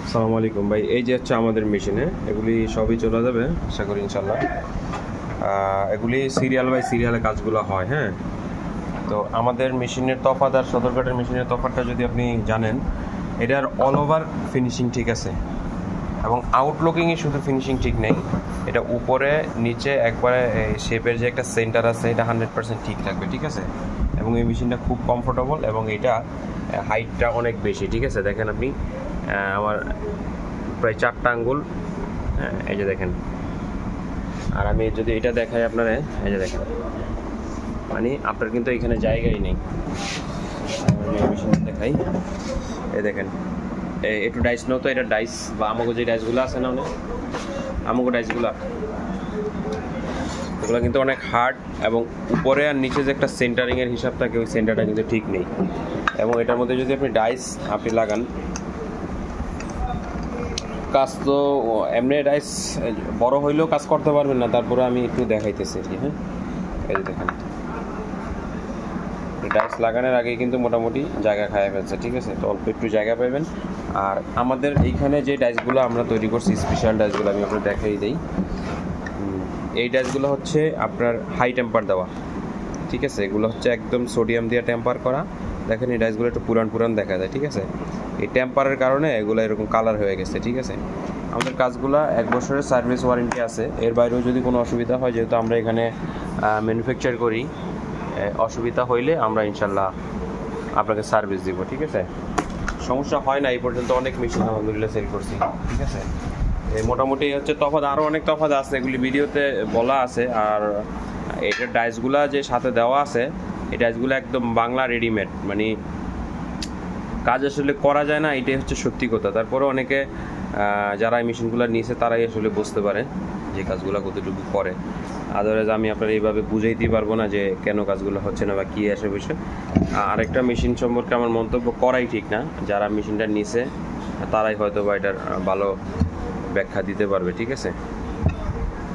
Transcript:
আসসালামু আলাইকুম ভাই। এই যে হচ্ছে আমাদের মেশিনে এগুলি সবই চলে যাবে আশা করি ইনশাল্লাহ। এগুলি সিরিয়াল বাই সিরিয়ালে কাজগুলো হয়। হ্যাঁ, তো আমাদের মেশিনের তফাৎ আর সদরঘাটের মেশিনের তফাৎটা যদি আপনি জানেন, এটার অল ওভার ফিনিশিং ঠিক আছে এবং আউটলুকিংয়ে শুধু ফিনিশিং ঠিক নেই, এটা উপরে নিচে একবারে শেপের যে একটা সেন্টার আছে এটা 100% ঠিক থাকবে। ঠিক আছে, এবং এই মেশিনটা খুব কমফোর্টেবল এবং এটা হাইটটা অনেক বেশি। ঠিক আছে, দেখেন আপনি আমার প্রায় 4টা আঙ্গুল, এই যে দেখেন। আর আমি যদি এটা দেখাই আপনারা, এই যে দেখেন, মানে আপনার কিন্তু এখানে জায়গাই নেই। আমি মেশিনটা দেখাই, এই দেখেন একটু ডাইস নাও তো, এটা ডাইস বা আমাকে যে ডাইসগুলো আছে না, অনেক আমাকে ডাইসগুলো ওগুলো কিন্তু অনেক হার্ড এবং উপরে আর নিচে যে একটা সেন্টারিংয়ের হিসাব থাকে ওই সেন্টারটা কিন্তু ঠিক নেই। এবং এটার মধ্যে যদি আপনি ডাইস লাগান, কাজ তো এমনি ডাইস বড় হইলেও কাজ করতে পারবেন না। তারপরে আমি একটু দেখাইতেছি আর কি। হ্যাঁ, এই যে দেখেন, ডাইস লাগানোর আগে কিন্তু মোটামুটি জায়গা খাওয়া ফেলছে। ঠিক আছে, তো অল্প একটু জায়গা পাবেন। আর আমাদের এইখানে যে ডাইসগুলো আমরা তৈরি করছি, স্পেশাল ডাইসগুলো আমি আপনার দেখাই দিই। এই ডাইসগুলো হচ্ছে আপনার হাই টেম্পার দেওয়া। ঠিক আছে, এগুলো হচ্ছে একদম সোডিয়াম দিয়ে টেম্পার করা। দেখেন এই ডাইসগুলো একটু পুরান দেখা যায়। ঠিক আছে, এই টেম্পারের কারণে এগুলো এরকম কালার হয়ে গেছে। ঠিক আছে, আমাদের কাজগুলো 1 বছরের সার্ভিস ওয়ারেন্টি আছে। এর বাইরেও যদি কোনো অসুবিধা হয়, যেহেতু আমরা এখানে ম্যানুফ্যাকচার করি, অসুবিধা হইলে আমরা ইনশাল্লাহ আপনাকে সার্ভিস দিব। ঠিক আছে, সমস্যা হয় না। এই পর্যন্ত অনেক মেশিন আলহামদুলিল্লাহ সেল করছি। ঠিক আছে, মোটামুটি হচ্ছে তফাৎ, আরও অনেক তফাৎ আছে, এগুলি ভিডিওতে বলা আছে। আর এটার ডাইসগুলা যে সাথে দেওয়া আছে, এই ডাইসগুলো একদম বাংলা রেডিমেড, মানে কাজ আসলে করা যায় না, এটাই হচ্ছে সত্যি কথা। তারপরে অনেকে যারা এই মেশিনগুলো নিয়েছে তারাই আসলে বুঝতে পারে যে কাজগুলো কতটুকু করে। আদারওয়াইজ আমি আপনার এইভাবে বুঝাইতেই পারবো না যে কেন কাজগুলো হচ্ছে না বা কী আসে বিষয়। আরেকটা মেশিন সম্পর্কে আমার মন্তব্য করাই ঠিক না, যারা মেশিনটা নিছে তারাই হয়তো বা এটার ভালো ব্যাখ্যা দিতে পারবে। ঠিক আছে।